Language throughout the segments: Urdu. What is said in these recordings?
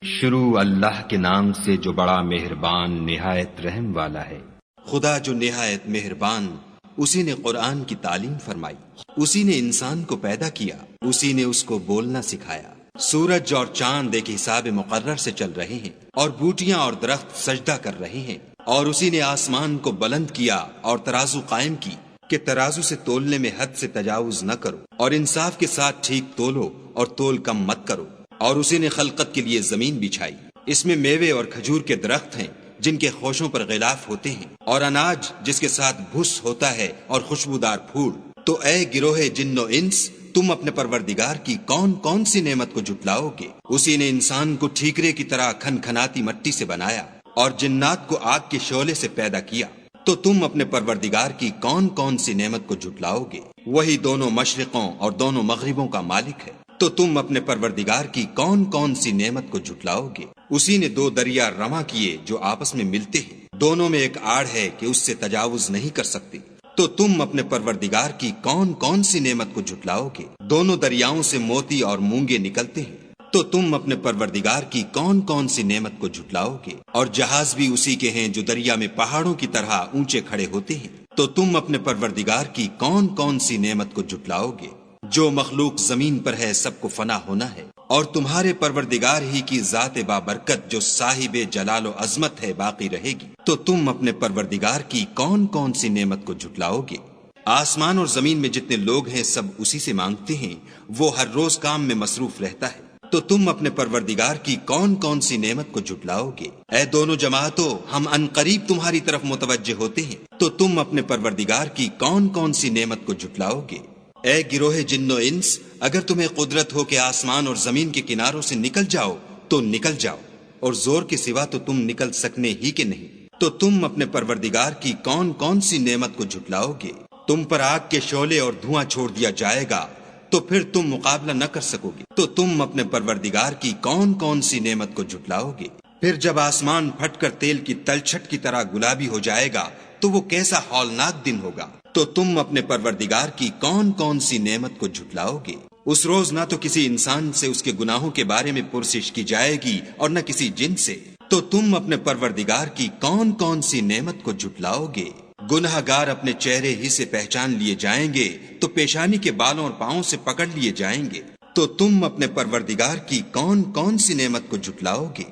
شروع اللہ کے نام سے جو بڑا مہربان نہایت رحم والا ہے۔ خدا جو نہایت مہربان، اسی نے قرآن کی تعلیم فرمائی، اسی نے انسان کو پیدا کیا، اسی نے اس کو بولنا سکھایا۔ سورج اور چاند ایک حساب مقرر سے چل رہے ہیں، اور بوٹیاں اور درخت سجدہ کر رہے ہیں، اور اسی نے آسمان کو بلند کیا اور ترازو قائم کی کہ ترازو سے تولنے میں حد سے تجاوز نہ کرو، اور انصاف کے ساتھ ٹھیک تولو اور تول کم مت کرو۔ اور اسی نے خلقت کے لیے زمین بچھائی، اس میں میوے اور کھجور کے درخت ہیں جن کے خوشوں پر غلاف ہوتے ہیں، اور اناج جس کے ساتھ بھس ہوتا ہے اور خوشبودار پھول۔ تو اے گروہ جن و انس، تم اپنے پروردگار کی کون کون سی نعمت کو جھٹلاؤ گے؟ اسی نے انسان کو ٹھیکرے کی طرح کھنکھناتی مٹی سے بنایا اور جنات کو آگ کے شعلے سے پیدا کیا۔ تو تم اپنے پروردگار کی کون کون سی نعمت کو جھٹلاؤ گے؟ وہی دونوں مشرقوں اور دونوں مغربوں کا مالک ہے۔ تو تم اپنے پروردگار کی کون کون سی نعمت کو جھٹلاؤ گے؟ اسی نے دو دریا رواں کیے جو آپس میں ملتے ہیں، دونوں میں ایک آڑ ہے کہ اس سے تجاوز نہیں کر سکتے۔ تو تم اپنے پروردگار کی کون کون سی نعمت کو جھٹلاؤ گے؟ دونوں دریاؤں سے موتی اور مونگے نکلتے ہیں۔ تو تم اپنے پروردگار کی کون کون سی نعمت کو جھٹلاؤ گے؟ اور جہاز بھی اسی کے ہیں جو دریا میں پہاڑوں کی طرح اونچے کھڑے ہوتے ہیں۔ تو تم اپنے پروردگار کی کون کون سی نعمت کو جھٹلاؤ گے؟ جو مخلوق زمین پر ہے سب کو فنا ہونا ہے، اور تمہارے پروردگار ہی کی ذات بابرکت جو صاحب جلال و عظمت ہے باقی رہے گی۔ تو تم اپنے پروردگار کی کون کون سی نعمت کو جھٹلاؤ گے؟ آسمان اور زمین میں جتنے لوگ ہیں سب اسی سے مانگتے ہیں، وہ ہر روز کام میں مصروف رہتا ہے۔ تو تم اپنے پروردگار کی کون کون سی نعمت کو جھٹلاؤ گے؟ اے دونوں جماعتوں، ہم عنقریب تمہاری طرف متوجہ ہوتے ہیں۔ تو تم اپنے پروردگار کی کون کون سی نعمت کو جھٹلاؤ گے؟ اے گروہ جن و انس، اگر تمہیں قدرت ہو کہ آسمان اور زمین کے کناروں سے نکل جاؤ تو نکل جاؤ، اور زور کے سوا تو تم نکل سکنے ہی کے نہیں۔ تو تم اپنے پروردگار کی کون کون سی نعمت کو جھٹلاؤ گے؟ تم پر آگ کے شعلے اور دھواں چھوڑ دیا جائے گا تو پھر تم مقابلہ نہ کر سکو گے۔ تو تم اپنے پروردگار کی کون کون سی نعمت کو جھٹلاؤ گے؟ پھر جب آسمان پھٹ کر تیل کی تلچھٹ کی طرح گلابی ہو جائے گا تو وہ کیسا ہولناک دن ہوگا۔ تو تم اپنے پروردگار کی کون کون سی نعمت کو جھٹلاؤ گے؟ اس روز نہ تو کسی انسان سے اس کے گناہوں کے بارے میں پرسش کی جائے گی اور نہ کسی جن سے۔ تو تم اپنے پروردگار کی کون کون سی نعمت کو جھٹلاؤ گے؟ گنہگار اپنے چہرے ہی سے پہچان لیے جائیں گے تو پیشانی کے بالوں اور پاؤں سے پکڑ لیے جائیں گے۔ تو تم اپنے پروردگار کی کون کون سی نعمت کو جھٹلاؤ گے؟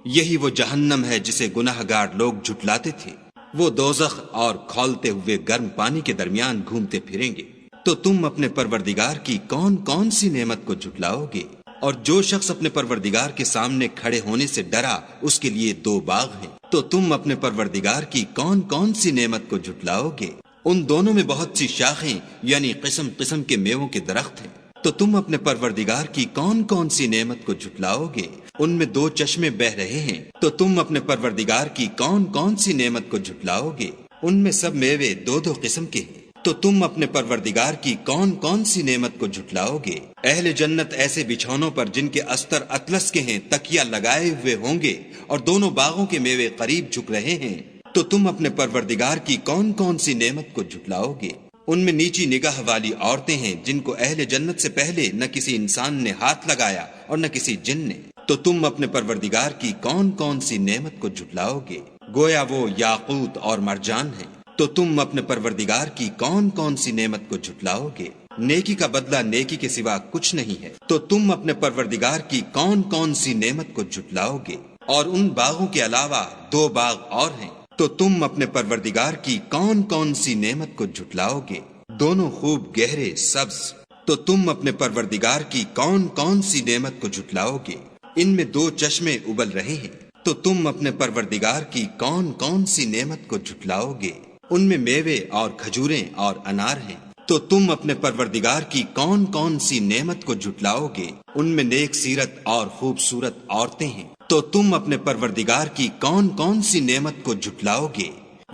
یہی وہ جہنم ہے جسے گنہگار لوگ جھٹلاتے تھے، وہ دوزخ اور کھولتے ہوئے گرم پانی کے درمیان گھومتے پھریں گے۔ تو تم اپنے پروردگار کی کون کون سی نعمت کو جھٹلاؤ گے؟ اور جو شخص اپنے پروردگار کے سامنے کھڑے ہونے سے ڈرا اس کے لیے دو باغ ہیں۔ تو تم اپنے پروردگار کی کون کون سی نعمت کو جھٹلاؤ گے؟ ان دونوں میں بہت سی شاخیں یعنی قسم قسم کے میووں کے درخت ہیں۔ تو تم اپنے پروردگار کی کون کون سی نعمت کو جھٹلاؤ گے؟ ان میں دو چشمے بہ رہے ہیں۔ تو تم اپنے پروردگار کی کون کون سی نعمت کو جھٹلاؤ گے؟ ان میں سب میوے دو دو قسم کے ہیں۔ تو تم اپنے پروردگار کی کون کون سی نعمت کو جھٹلاؤ گے؟ اہل جنت ایسے بچھونوں پر جن کے استر اطلس کے ہیں تکیہ لگائے ہوئے ہوں گے، اور دونوں باغوں کے میوے قریب جھک رہے ہیں۔ تو تم اپنے پروردگار کی کون کون سی نعمت کو جھٹلاؤ گے؟ ان میں نیچی نگاہ والی عورتیں ہیں جن کو اہل جنت سے پہلے نہ کسی انسان نے ہاتھ لگایا اور نہ کسی جن نے۔ تو تم اپنے پروردگار کی کون کون سی نعمت کو جھٹلاؤ گے؟ گویا وہ یاقوت اور مرجان ہیں۔ تو تم اپنے پروردگار کی کون کون سی نعمت کو جھٹلاؤ گے؟ نیکی کا بدلہ نیکی کے سوا کچھ نہیں ہے۔ تو تم اپنے پروردگار کی کون کون سی نعمت کو جھٹلاؤ گے؟ اور ان باغوں کے علاوہ دو باغ اور ہیں۔ تو تم اپنے پروردگار کی کون کون سی نعمت کو جھٹلاؤ گے؟ دونوں خوب گہرے سبز۔ تو تم اپنے پروردگار کی کون کون سی نعمت کو جھٹلاؤ گے؟ ان میں دو چشمے ابل رہے ہیں۔ تو تم اپنے پروردگار کی کون کون سی نعمت کو جھٹلاؤ گے؟ ان میں میوے اور کھجوریں اور انار ہیں۔ تو تم اپنے پروردگار کی کون کون سی نعمت کو جھٹلاؤ گے؟ ان میں نیک سیرت اور خوبصورت عورتیں ہیں۔ تو تم اپنے پروردگار کی کون کون سی نعمت کو جھٹلاؤ گے؟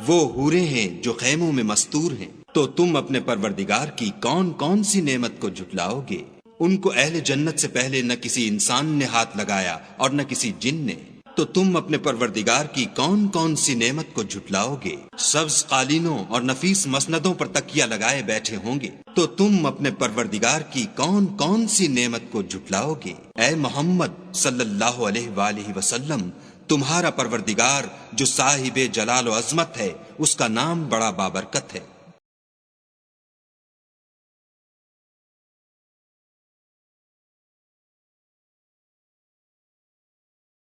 وہ حوریں ہیں جو خیموں میں مستور ہیں۔ تو تم اپنے پروردگار کی کون کون سی نعمت کو جھٹلاؤ گے؟ ان کو اہل جنت سے پہلے نہ کسی انسان نے ہاتھ لگایا اور نہ کسی جن نے۔ تو تم اپنے پروردگار کی کون کون سی نعمت کو جھٹلاؤ گے؟ سبز قالینوں اور نفیس مسندوں پر تکیہ لگائے بیٹھے ہوں گے تو تم اپنے پروردگار کی کون کون سی نعمت کو جھٹلاؤ گے؟ اے محمد صلی اللہ علیہ وآلہ وسلم، تمہارا پروردگار جو صاحب جلال و عظمت ہے، اس کا نام بڑا بابرکت ہے۔